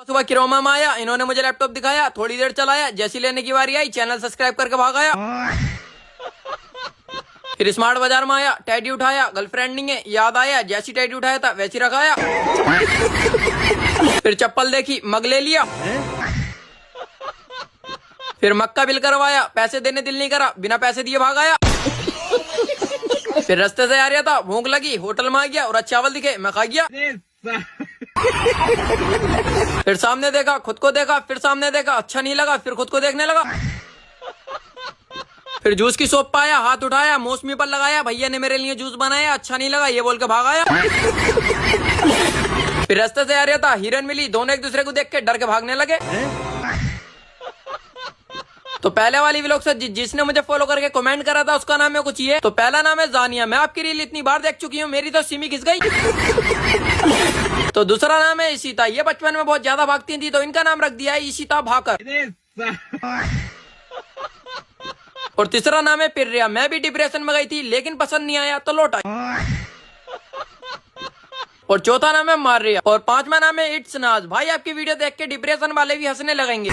सुबह सुबह क्रोमा में आया, इन्होंने मुझे लैपटॉप दिखाया, थोड़ी देर चलाया, जैसी लेने की बारी आई चैनल सब्सक्राइब करके भाग आया। फिर स्मार्ट बाजार में आया, टैडी उठाया, गर्लफ्रेंड नहीं है, याद आया जैसी टैडी उठाया था वैसी रखाया। फिर चप्पल देखी, मग ले लिया। फिर मग का बिल करवाया, पैसे देने दिल नहीं करा, बिना पैसे दिए भाग आया। फिर रास्ते से आ रहा था, भूख लगी, होटल में आ गया और चावल दिखे, मैं खा गया। फिर सामने देखा, खुद को देखा, फिर सामने देखा, अच्छा नहीं लगा, फिर खुद को देखने लगा। फिर जूस की शॉप पाया, हाथ उठाया, मौसमी पर लगाया, भैया ने मेरे लिए जूस बनाया, अच्छा नहीं लगा ये बोल के भाग आया। फिर रास्ते से आ रहा था, हिरन मिली, दोनों एक दूसरे को देख के डर के भागने लगे। तो पहले वाली व्लॉग से जिसने मुझे फॉलो करके कमेंट करा था उसका नाम है कुछ ये। तो पहला नाम है जानिया, मैं आपकी रील इतनी बार देख चुकी हूँ, मेरी तो सिमी घिस गई। तो दूसरा नाम है इशिता, ये बचपन में बहुत ज्यादा भागती थी तो इनका नाम रख दिया है इशिता भाकर। और तीसरा नाम है पिर्रिया, मैं भी डिप्रेशन में गई थी लेकिन पसंद नहीं आया तो लौट आई। और चौथा नाम है मारिया। और पांचवा नाम है इट्स नाज, भाई आपकी वीडियो देख के डिप्रेशन वाले भी हंसने लगेंगे।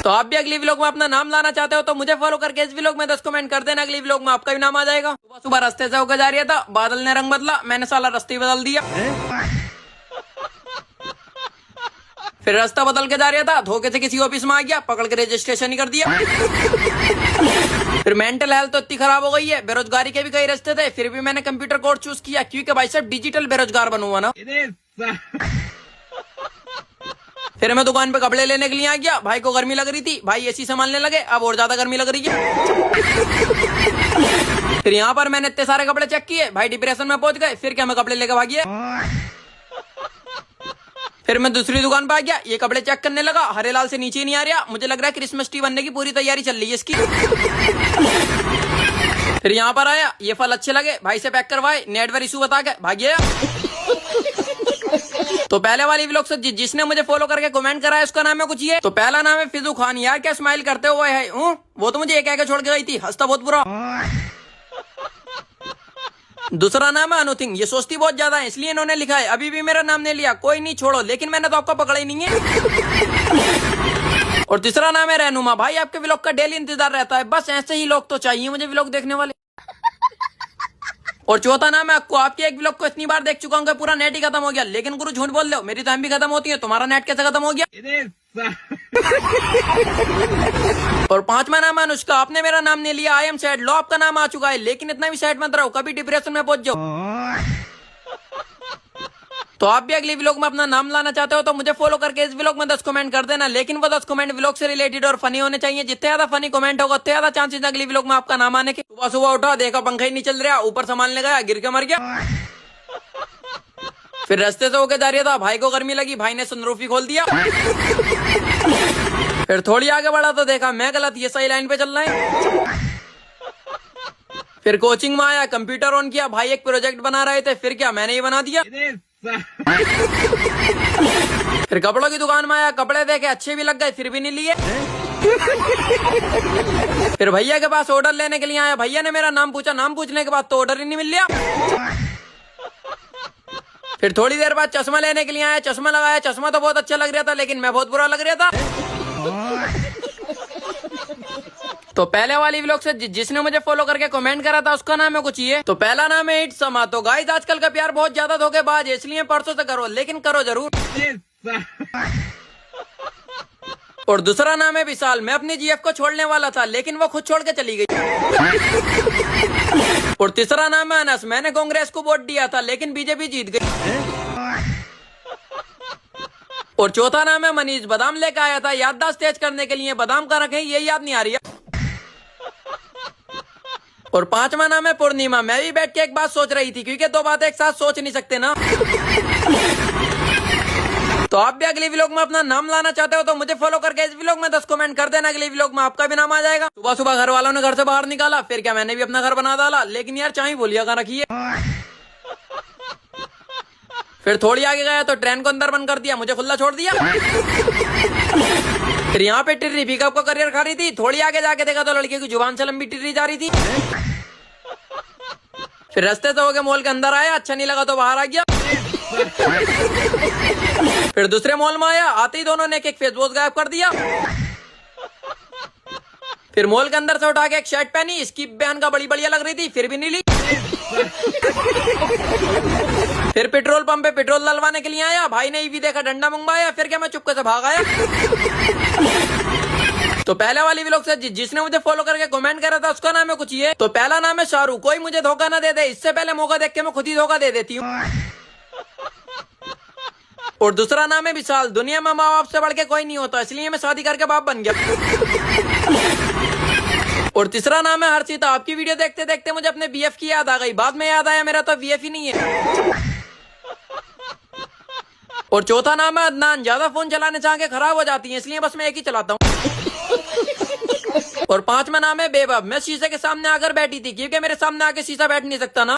तो आप भी अगली व्लॉग में अपना नाम लाना चाहते हो तो मुझे फॉलो करके इस व्लॉग में 10 कमेंट कर देना, अगली व्लॉग में आपका भी नाम आ जाएगा। सुबह सुबह रास्ते से होकर जा रहा था, बादल ने रंग बदला, मैंने साला रास्ते बदल दिया। फिर रास्ता बदल के जा रहा था, धोखे से किसी ऑफिस में आ गया, पकड़ के रजिस्ट्रेशन ही कर दिया। फिर मेंटल हेल्थ तो इतनी खराब हो गई है, बेरोजगारी के भी कई रास्ते थे, फिर भी मैंने कंप्यूटर कोर्स चूज किया क्योंकि भाई साहब डिजिटल बेरोजगार बनूंगा ना। फिर मैं दुकान पे कपड़े लेने के लिए आ गया, भाई को गर्मी लग रही थी, भाई एसी संभालने लगे, अब और ज्यादा गर्मी लग रही है। फिर यहाँ पर मैंने इतने सारे कपड़े चेक किए, भाई डिप्रेशन में पहुंच गए, फिर क्या मैं कपड़े लेकर भागिए। फिर मैं दूसरी दुकान पे आ गया, ये कपड़े चेक करने लगा, हरे लाल से नीचे नहीं आ रहा, मुझे लग रहा है क्रिसमस ट्री बनने की पूरी तैयारी चल रही है इसकी। फिर यहाँ पर आया, ये फल अच्छे लगे, भाई से पैक करवाए, नेटवर्क इशू बता के भागिए। तो पहले वाली व्लॉग से जिसने मुझे फॉलो करके कमेंट करा है उसका नाम है कुछ ये। तो पहला नाम है फिजू खान, यार क्या स्माइल करते हुए है, वो तो मुझे एक कह छोड़ के गई थी, हंसता बहुत बुरा। दूसरा नाम है अनुथिंग, ये सोचती बहुत ज्यादा है इसलिए इन्होंने लिखा है, अभी भी मेरा नाम नहीं लिया, कोई नहीं छोड़ो, लेकिन मैंने तो आपको पकड़ा ही नहीं है। और तीसरा नाम है रहनुमा, भाई आपके व्लॉग का डेली इंतजार रहता है, बस ऐसे ही लोग तो चाहिए मुझे व्लॉग देखने वाले। और चौथा नाम है अक्कू, आपके एक व्लॉग को इतनी बार देख चुका हूँ पूरा नेट ही खत्म हो गया, लेकिन गुरु झूठ बोल दो, मेरी तो एमबी खत्म होती है, तुम्हारा नेट कैसे खत्म हो गया। और पांचवा नाम है अनुष्का, आपने मेरा नाम नहीं लिया, आई एम सैड, लो आपका नाम आ चुका है, लेकिन इतना भी सैड मत रहो, कभी डिप्रेशन में पहुंच जाओ। तो आप भी अगली व्लॉग में अपना नाम लाना चाहते हो तो मुझे फॉलो करके इस व्लॉग में 10 कमेंट कर देना, लेकिन वो 10 कमेंट व्लॉग से रिलेटेड और फनी होने चाहिए, जितने ज्यादा फनी कमेंट होगा उतने ज्यादा चांसेस अगली व्लॉग में आपका नाम आने के। सुबह सुबह उठा, देखा पंखा ही नहीं चल रहा, ऊपर संभालने गया, गिर के मर गया। फिर रास्ते से होके जा रहा था, भाई को गर्मी लगी, भाई ने सनरूफ ही खोल दिया। फिर थोड़ी आगे बढ़ा तो देखा मैं गलत, ये सही लाइन पे चल रहा है। फिर कोचिंग में आया, कंप्यूटर ऑन किया, भाई एक प्रोजेक्ट बना रहे थे, फिर क्या मैंने ही बना दिया। फिर कपड़ों की दुकान में आया, कपड़े देखे अच्छे भी लग गए, फिर भी नहीं लिए। फिर भैया के पास ऑर्डर लेने के लिए आया, भैया ने मेरा नाम पूछा, नाम पूछने के बाद तो ऑर्डर ही नहीं मिल लिया। फिर थोड़ी देर बाद चश्मा लेने के लिए आया, चश्मा लगाया, चश्मा तो बहुत अच्छा लग रहा था लेकिन मैं बहुत बुरा लग रहा था। तो पहले वाली व्लॉग से जिसने मुझे फॉलो करके कमेंट करा था उसका नाम है कुछ ये। तो पहला नाम है इट्स समा, तो गाइस आजकल का प्यार बहुत ज्यादा धोखेबाज है, इसलिए परसों से करो, लेकिन करो जरूर। और दूसरा नाम है विशाल, मैं अपनी जीएफ को छोड़ने वाला था लेकिन वो खुद छोड़ के चली गई। और तीसरा नाम है अनस, मैंने कांग्रेस को वोट दिया था लेकिन बीजेपी जीत गई। और चौथा नाम है मनीष, बादाम लेकर आया था याददाश्त तेज करने के लिए, बादाम का रखे ये याद नहीं आ रही है। और पांचवा नाम है पूर्णिमा, मैं भी बैठ के एक बात सोच रही थी क्योंकि दो बातें एक साथ सोच नहीं सकते ना। तो आप भी अगली व्लॉग में अपना नाम लाना चाहते हो तो मुझे फॉलो करके इस व्लॉग में 10 कमेंट कर देना, अगली व्लॉग में आपका भी नाम आ जाएगा। सुबह सुबह घर वालों ने घर से बाहर निकाला, फिर क्या मैंने भी अपना घर बना डाला, लेकिन यार चाय बोलिया कहाँ रखी है। फिर थोड़ी आगे गया तो ट्रेन को अंदर बंद कर दिया, मुझे खुला छोड़ दिया। फिर यहाँ पे टिर्री पिकअप का करियर खा रही थी, थोड़ी आगे जाके देखा तो लड़के की जुबान से लंबी टिर्री जा रही थी। फिर रास्ते से होके मॉल के अंदर आया, अच्छा नहीं लगा तो बाहर आ गया। फिर दूसरे मॉल में आया, आते ही दोनों ने एक फेस वॉश गायब कर दिया। फिर मॉल के अंदर से उठा के एक शर्ट पहनी, इसकी बहन का बड़ी बढ़िया लग रही थी, फिर भी नहीं ली। फिर पेट्रोल पंप पे पेट्रोल डलवाने के लिए आया, भाई ने ईवी देखा, डंडा मंगवाया, फिर क्या मैं चुपके से भाग आया। तो पहले वाली व्लॉग से जिसने मुझे फॉलो करके कमेंट करा था उसका नाम है कुछ ये। तो पहला नाम है शाहरुख, कोई मुझे धोखा ना दे दे, इससे पहले मौका देख के मैं खुद ही धोखा दे देती हूँ। और दूसरा नाम है विशाल, दुनिया में माँ बाप से बढ़ के कोई नहीं होता, इसलिए मैं शादी करके बाप बन गया। और तीसरा नाम है हर्षिता, आपकी वीडियो देखते देखते मुझे अपने बीएफ की याद आ गई, बाद में याद आया मेरा तो बीएफ ही नहीं है। और चौथा नाम है अदनान, ज्यादा फोन चलाने चाह के खराब हो जाती है, इसलिए बस मैं एक ही चलाता हूँ। और पांचवा नाम है बेबब, मैं शीशे के सामने आकर बैठी थी, क्योंकि मेरे सामने आके शीशा बैठ नहीं सकता ना।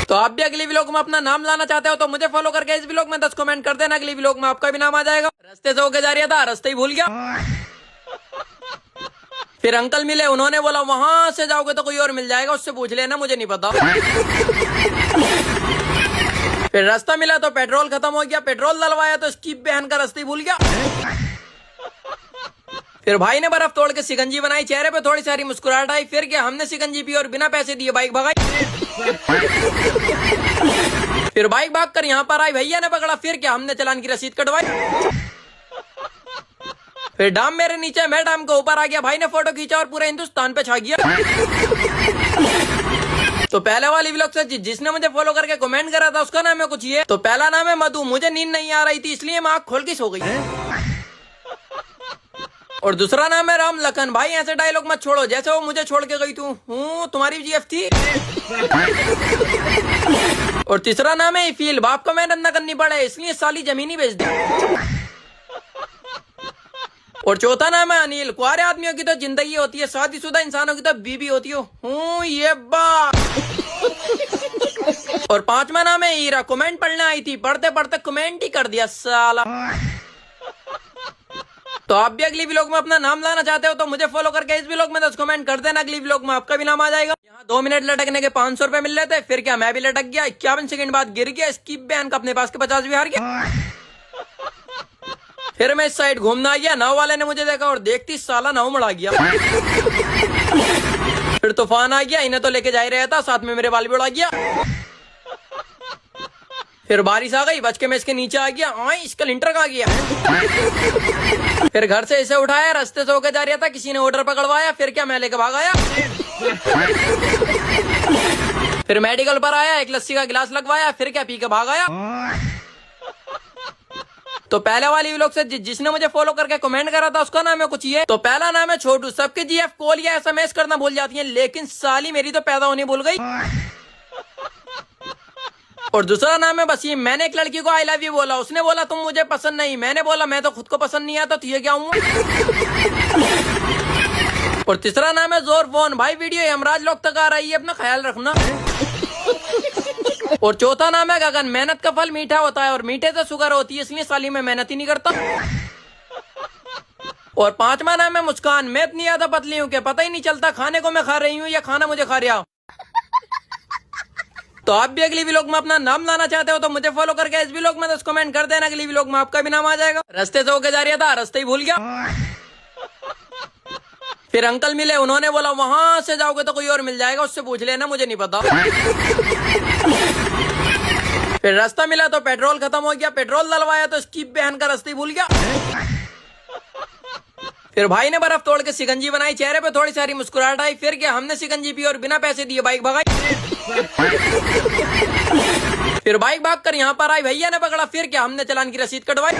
तो आप भी अगली व्लॉग में अपना नाम लाना चाहते हो तो मुझे फॉलो करके इस व्लॉग में 10 कमेंट कर देना, अगली व्लॉग में आपका भी नाम आ जाएगा। रास्ते से होके जा रहा था, रास्ते ही भूल गया। फिर अंकल मिले, उन्होंने बोला वहां से जाओगे तो कोई और मिल जाएगा, उससे पूछ लेना, मुझे नहीं पता। फिर रास्ता मिला तो पेट्रोल खत्म हो गया, पेट्रोल डलवाया तो इसकी बहन का रास्ता ही भूल गया। फिर भाई ने बर्फ तोड़ के शिकंजी बनाई, चेहरे पे थोड़ी सारी मुस्कुराहट आई, फिर क्या हमने शिकंजी पी और बिना पैसे दिए बाइक भगाई। फिर बाइक भागकर यहाँ पर आई, भैया ने पकड़ा, फिर क्या हमने चालान की रसीद कटवाई। फिर डाम मेरे नीचे, मैं डाम के ऊपर आ गया, भाई ने फोटो खींचा और पूरे हिंदुस्तान पे छा गया। तो पहले वाली व्लॉग से जिसने मुझे फॉलो करके कमेंट करा था उसका नाम है कुछ ये। तो पहला नाम है मधु, मुझे नींद नहीं आ रही थी, इसलिए मैं आँख खोल के सो गई। और दूसरा नाम है राम लखन, भाई ऐसे डायलॉग मत छोड़ो जैसे वो मुझे छोड़ के गई तू, तुम्हारी जीएफ थी। और तीसरा नाम है इफील, बाप को मेहनत न करनी पड़े, इसलिए साली जमीन ही बेच दी। और चौथा नाम है अनिल, कुआरे आदमियों की तो जिंदगी होती है, शादीशुदा इंसानों की तो बीबी होती हो, ये बात। और पांचवा नाम है हीरा, कमेंट पढ़ने आई थी, पढ़ते पढ़ते कमेंट ही कर दिया साला। तो आप भी अगली व्लॉग में अपना नाम लाना चाहते हो तो मुझे फॉलो करके इस व्लॉग में 10 कमेंट कर देना, अगली व्लॉग में आपका भी नाम आ जाएगा। यहाँ 2 मिनट लटकने के 500 रुपए मिल रहे थे, फिर क्या मैं भी लटक गया, 51 सेकंड बाद गिर गया, इसकी बहन का अपने पास के 50 भी हार गया। फिर मैं इस साइड घूमना गया, नाव वाले ने मुझे देखा और देखती साला नाव मड़ा गया। फिर तूफान आ गया, इन्हें तो लेके जा ही रहा था, साथ में मेरे बाल भी उड़ा गया। फिर बारिश आ गई, बच के मैं इसके नीचे आ गया, इसका लिंटर कहाँ गया। फिर घर से इसे उठाया, रास्ते से होकर जा रहा था, किसी ने ऑर्डर पकड़वाया, फिर क्या मैं लेके भाग आया। फिर मेडिकल पर आया, एक लस्सी का गिलास लगवाया, फिर क्या पी के भाग आया। तो पहले वाली व्लॉग से जिसने मुझे फॉलो करके कमेंट करा था उसका नाम है कुछ ये। तो पहला नाम है छोटू, सबके जीएफ कॉल या एसएमएस करना भूल जाती है, लेकिन साली मेरी तो पैदा होनी भूल गई। और दूसरा नाम है वसीम, मैंने एक लड़की को आई लव यू बोला, उसने बोला तुम मुझे पसंद नहीं, मैंने बोला मैं तो खुद को पसंद नहीं आता, तुझे क्या हूँ। और तीसरा नाम है जोर फोन, भाई वीडियो यमराज लोग तक आ रही है, अपना ख्याल रखना। और चौथा नाम है गगन, मेहनत का फल मीठा होता है और मीठे से शुगर होती है, इसलिए साली में मेहनत ही नहीं करता। और पांचवा नाम है मुस्कान, मैं इतनी ज्यादा पतली हूँ कि पता ही नहीं चलता खाने को मैं खा रही हूँ या खाना मुझे खा रहा। तो आप भी अगली व्लॉग में अपना नाम लाना चाहते हो तो मुझे फॉलो करके इस व्लॉग में 10 कमेंट कर देना, अगली व्लॉग में आपका भी नाम आ जाएगा। रास्ते से होके जा रहा था, रास्ते ही भूल गया। फिर अंकल मिले, उन्होंने बोला वहां से जाओगे तो कोई और मिल जाएगा, उससे पूछ लेना, मुझे नहीं पता। फिर रास्ता मिला तो पेट्रोल खत्म हो गया, पेट्रोल डलवाया तो इसकी बहन का रास्ता ही भूल गया। फिर भाई ने बर्फ तोड़ के शिकंजी बनाई, चेहरे पे थोड़ी सारी मुस्कुराहट आई, फिर क्या हमने शिकंजी पी और बिना पैसे दिए बाइक भगाई। फिर बाइक भागकर यहाँ पर आई, भैया ने पकड़ा, फिर क्या हमने चालान की रसीद कटवाई।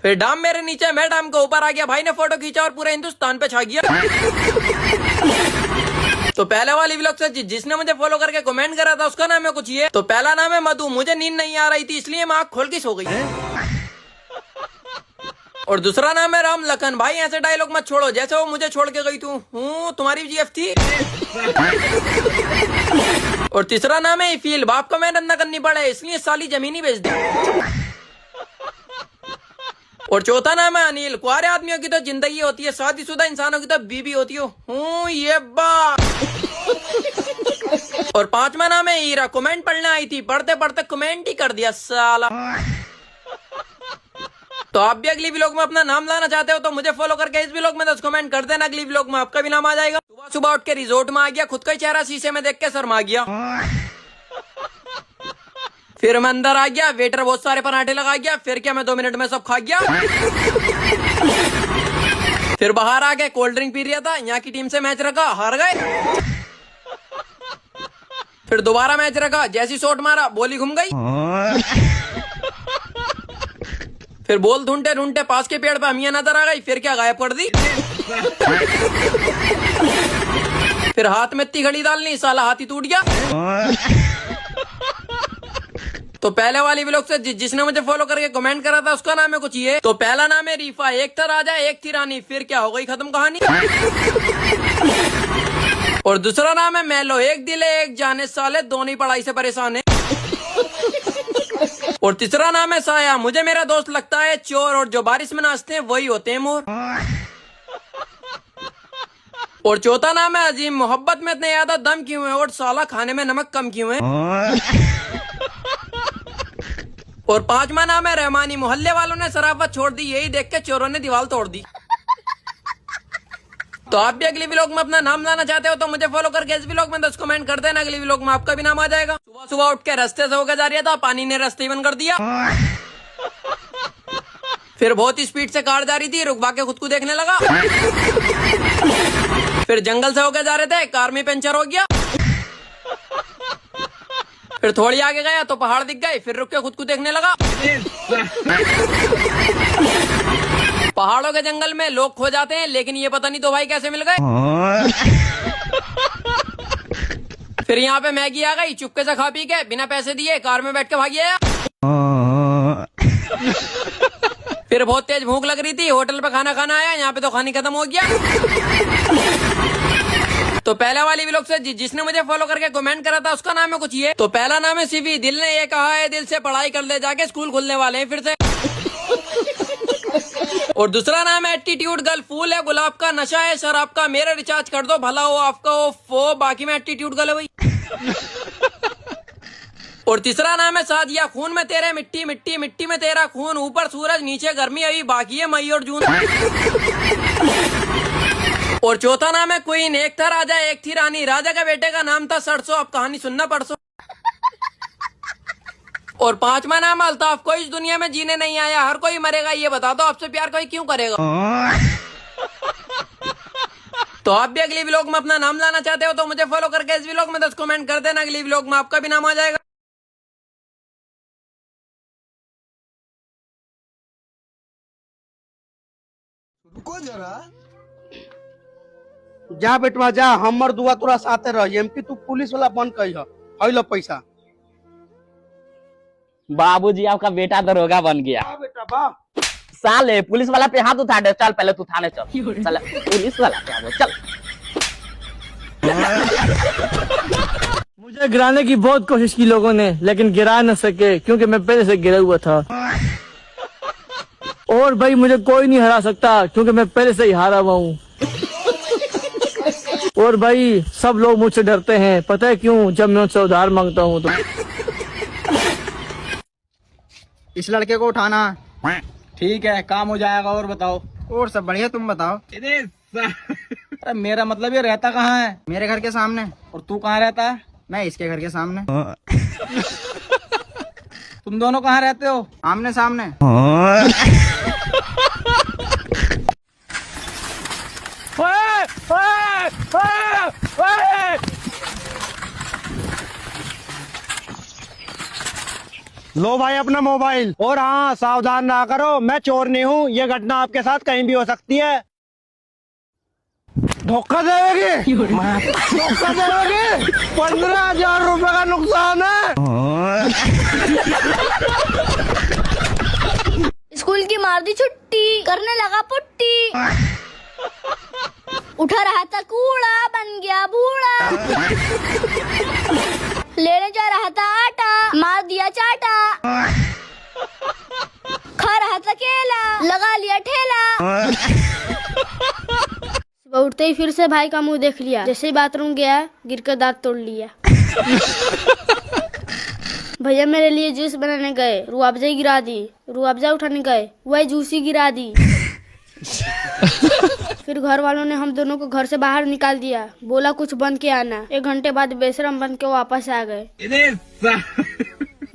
फिर डाम मेरे नीचे, मैं डाम के ऊपर आ गया, भाई ने फोटो खींचा और पूरे हिंदुस्तान पे छा गया। तो पहले वाली व्लॉग से जिसने मुझे फॉलो करके कमेंट करा था उसका नाम है कुछ ये। तो पहला नाम है मधु, मुझे नींद नहीं आ रही थी, इसलिए मैं आँख खोल के सो गई। और दूसरा नाम है राम लखन, भाई ऐसे डायलॉग मत छोड़ो जैसे वो मुझे छोड़ के गई तू, तुम्हारी जीएफ थी। और तीसरा नाम है इफील, बाप को मेहनत न करनी पड़े, इसलिए साली जमीन ही बेच दी। और चौथा नाम है अनिल, कुआरे आदमियों की तो जिंदगी होती है, शादीशुदा इंसानों की तो बीबी होती हो, ये बात। और 5वां नाम है हीरा। कमेंट पढ़ने आई थी, पढ़ते पढ़ते कमेंट ही कर दिया साला। तो आप भी अगली व्लॉग में अपना नाम लाना चाहते हो तो मुझे फॉलो करके इस व्लॉग में 10 कमेंट कर देना, अगली व्लॉग में आपका भी नाम आ जाएगा। सुबह सुबह उठ के रिजोर्ट में आ गया, खुद का ही चेहरा शीशे में देख के शर्मा गया। फिर मैं अंदर आ गया, वेटर बहुत सारे पराठे लगा गया। फिर क्या मैं 2 मिनट में सब खा गया। फिर बाहर आ गए, कोल्ड ड्रिंक पी रहा था। यहाँ की टीम से मैच रखा, हार गए। फिर दोबारा मैच रखा, जैसी शॉट मारा बॉल घूम गई। फिर बॉल ढूंढते ढूंढते पास के पेड़ पे अमिया नजर आ गई। फिर क्या गायब कर दी। फिर हाथ में इतनी घड़ी डालनी, साला हाथ ही टूट गया। तो पहले वाली व्लॉग से जिसने मुझे फॉलो करके कमेंट करा था उसका नाम है कुछ ये। तो पहला नाम है रीफा। एक था राजा एक थी रानी, फिर क्या हो गई खत्म कहानी। और दूसरा नाम है मेलो। एक दिल है एक जाने, साले दोनों ही पढ़ाई से परेशान है। और तीसरा नाम है साया। मुझे मेरा दोस्त लगता है चोर, और जो बारिश में नाचते हैं वही होते हैं मोर। और चौथा नाम है अजीम। मोहब्बत में इतने ज्यादा दम क्यों है, और साला खाने में नमक कम क्यों है। और 5वां नाम है रहमानी। मोहल्ले वालों ने शराफत छोड़ दी, यही देख के चोरों ने दीवार तोड़ दी। तो आप भी अगली व्लॉग में अपना नाम लाना चाहते हो तो मुझे फॉलो करके इस व्लॉग में 10 कमेंट कर देना, अगली व्लॉग में आपका भी नाम आ जाएगा। सुबह सुबह उठ के रास्ते से होकर जा रहा था, पानी ने रास्ते ही बंद कर दिया। फिर बहुत ही स्पीड से कार जा रही थी, रुकवा के खुद को देखने लगा। फिर जंगल से होकर जा रहे थे, कार में पंचर हो गया। फिर थोड़ी आगे गया तो पहाड़ दिख गए, फिर रुक के खुद को देखने लगा। पहाड़ों के जंगल में लोग खो जाते हैं, लेकिन ये पता नहीं तो भाई कैसे मिल गए। फिर यहाँ पे मैगी आ गई, चुपके से खा पी के बिना पैसे दिए कार में बैठ के भाग गया। फिर बहुत तेज भूख लग रही थी, होटल पे खाना खाना आया, यहाँ पे तो खानी खत्म हो गया। तो पहला वाली व्लॉग से जिसने मुझे फॉलो करके कमेंट करा था उसका नाम है कुछ ये। तो पहला नाम है सिफी। दिल ने ये कहा है दिल से पढ़ाई कर ले, जाके स्कूल खुलने वाले हैं फिर से। और दूसरा नाम है एटीट्यूड गर्ल। फूल है गुलाब का, नशा है शराब का, मेरा रिचार्ज कर दो भला हो आपका वो बाकी में एटीट्यूड गर्ल है भाई। और तीसरा नाम है सादिया। खून में तेरे मिट्टी मिट्टी मिट्टी में तेरा खून, ऊपर सूरज नीचे गर्मी, अभी बाकी है मई और जून। और चौथा नाम है क्वीन। एक था राजा एक थी रानी, राजा का बेटे का नाम था सरसों, अब कहानी सुनना परसों। और 5वां नाम है अल्ताफ। कोई इस दुनिया में जीने नहीं आया, हर कोई मरेगा, ये बता दो आपसे प्यार कोई क्यों करेगा। तो आप भी अगली व्लॉग में अपना नाम लाना चाहते हो तो मुझे फॉलो करके इस व्लॉग में 10 कमेंट कर देना, अगली व्लॉग में आपका भी नाम आ जाएगा। रुको जरा, जा बेटवा जा, हमर दुआ तोरा साथे रही। एमपी तू पुलिस वाला बन कही है लो पैसा। बाबूजी आपका बेटा दरोगा बन गया। हाँ बेटा बा। साले पुलिस वाला पे हाथ उठा दे, चल पहले तू थाने चल। साला पुलिस वाला पे हाथ चल। मुझे गिराने की बहुत कोशिश की लोगों ने, लेकिन गिरा न सके क्योंकि मैं पहले से गिरा हुआ था। और भाई मुझे कोई नहीं हरा सकता क्योंकि मैं पहले से ही हारा हुआ हूँ। और भाई सब लोग मुझसे डरते हैं, पता है क्यों? जब मैं उनसे उधार मांगता हूँ तो। इस लड़के को उठाना। ठीक है काम हो जाएगा। और बताओ। और सब बढ़िया, तुम बताओ। अरे मेरा मतलब ये रहता कहाँ है? मेरे घर के सामने। और तू कहाँ रहता है? मैं इसके घर के सामने। तुम दोनों कहाँ रहते हो? आमने सामने। लो भाई अपना मोबाइल। और हाँ सावधान ना करो, मैं चोर नहीं हूँ, ये घटना आपके साथ कहीं भी हो सकती है। धोखा देगी, धोखा देगी। 15,000 रुपए का नुकसान है। स्कूल की मार दी छुट्टी, करने लगा पुट्टी। उठा रहा था कूड़ा, बन गया बूढ़ा। लेने जा रहा था आटा, मार दिया चाटा। खा रहा था केला, लगा लिया ठेला। तो उठते ही फिर से भाई का मुंह देख लिया। जैसे ही बाथरूम गया गिर कर दांत तोड़ लिया। भैया मेरे लिए जूस बनाने गए, रूअफ़ज़ा गिरा दी। रूअफ़ज़ा उठाने गए, वही जूस ही गिरा दी। फिर घर वालों ने हम दोनों को घर से बाहर निकाल दिया, बोला कुछ बन के आना। 1 घंटे बाद बेशरम बन के वापस आ गए।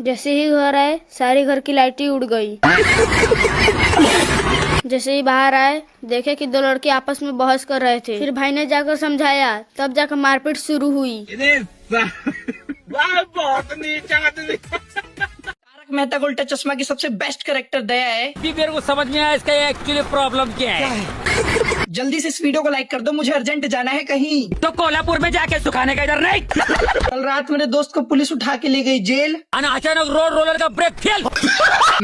जैसे ही घर आए सारी घर की लाइटें उड़ गई। जैसे ही बाहर आए देखे कि 2 लड़के आपस में बहस कर रहे थे। फिर भाई ने जाकर समझाया, तब जाकर मारपीट शुरू हुई। तारक मेहता का उल्टा चश्मा की सबसे बेस्ट कैरेक्टर दया है। मेरे को समझ में आया इसका एक्चुअली प्रॉब्लम क्या है। जल्दी से इस वीडियो को लाइक कर दो, मुझे अर्जेंट जाना है कहीं। तो कोल्हापुर में जाके सुखाने का इधर नहीं। कल रात मेरे दोस्त को पुलिस उठा के ले गई जेल। अचानक रोड रोलर का ब्रेक फेल।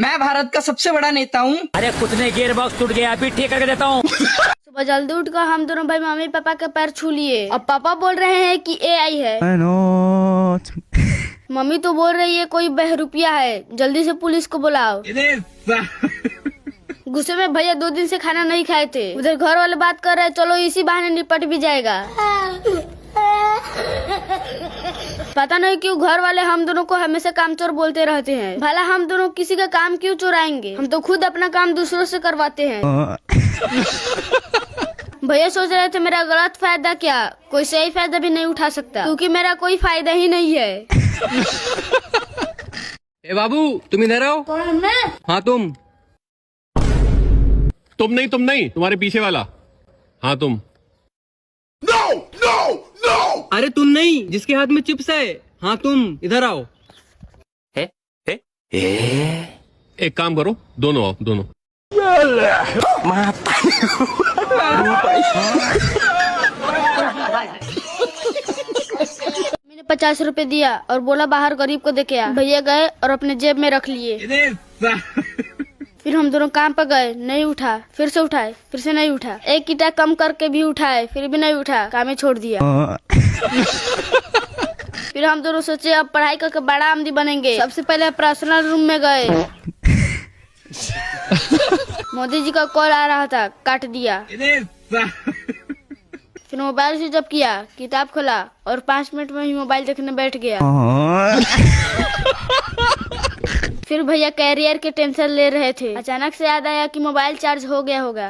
मैं भारत का सबसे बड़ा नेता हूँ। अरे कुछ नहीं, गियर बॉक्स टूट गया, अभी ठीक करके देता हूँ। सुबह जल्दी उठकर हम दोनों भाई मम्मी पापा के पैर छू लिए। अब पापा बोल रहे हैं कि AI है। मम्मी तो बोल रही है कोई बहरूपिया है, जल्दी से पुलिस को बुलाओ। गुस्से में भैया 2 दिन से खाना नहीं खाए थे। उधर घर वाले बात कर रहे, चलो इसी बहाने निपट भी जाएगा। पता नहीं क्यों घर वाले हम दोनों को हमेशा काम चोर बोलते रहते हैं। भला हम दोनों किसी का काम क्यों चुराएंगे, हम तो खुद अपना काम दूसरों से करवाते हैं। भैया सोच रहे थे मेरा गलत फायदा क्या, कोई सही फायदा भी नहीं उठा सकता, क्योंकि मेरा कोई फायदा ही नहीं है। ए बाबू, तुम इधर आओ। कौन मैं? हाँ तुम नहीं, तुम्हारे पीछे वाला। हाँ तुम। अरे तुम नहीं, जिसके हाथ में चिप्स है। हाँ तुम इधर आओ। एक काम करो, दोनों आओ, दोनों। मैंने 50 रुपए दिया और बोला बाहर गरीब को देके आ। भैया गए और अपने जेब में रख लिए। फिर हम दोनों काम पर गए, नहीं उठा, फिर से उठाए, फिर से नहीं उठा। 1 ईंटा कम करके भी उठाए, फिर भी नहीं उठा, काम ही छोड़ दिया। फिर हम दोनों सोचे अब पढ़ाई करके बड़ा आमदी बनेंगे। सबसे पहले पर्सनल रूम में गए। मोदी जी का कॉल आ रहा था, काट दिया। फिर मोबाइल स्विच ऑफ किया, किताब खोला और 5 मिनट में ही मोबाइल देखने बैठ गया। फिर भैया कैरियर के टेंशन ले रहे थे। अचानक से याद आया कि मोबाइल चार्ज हो गया होगा।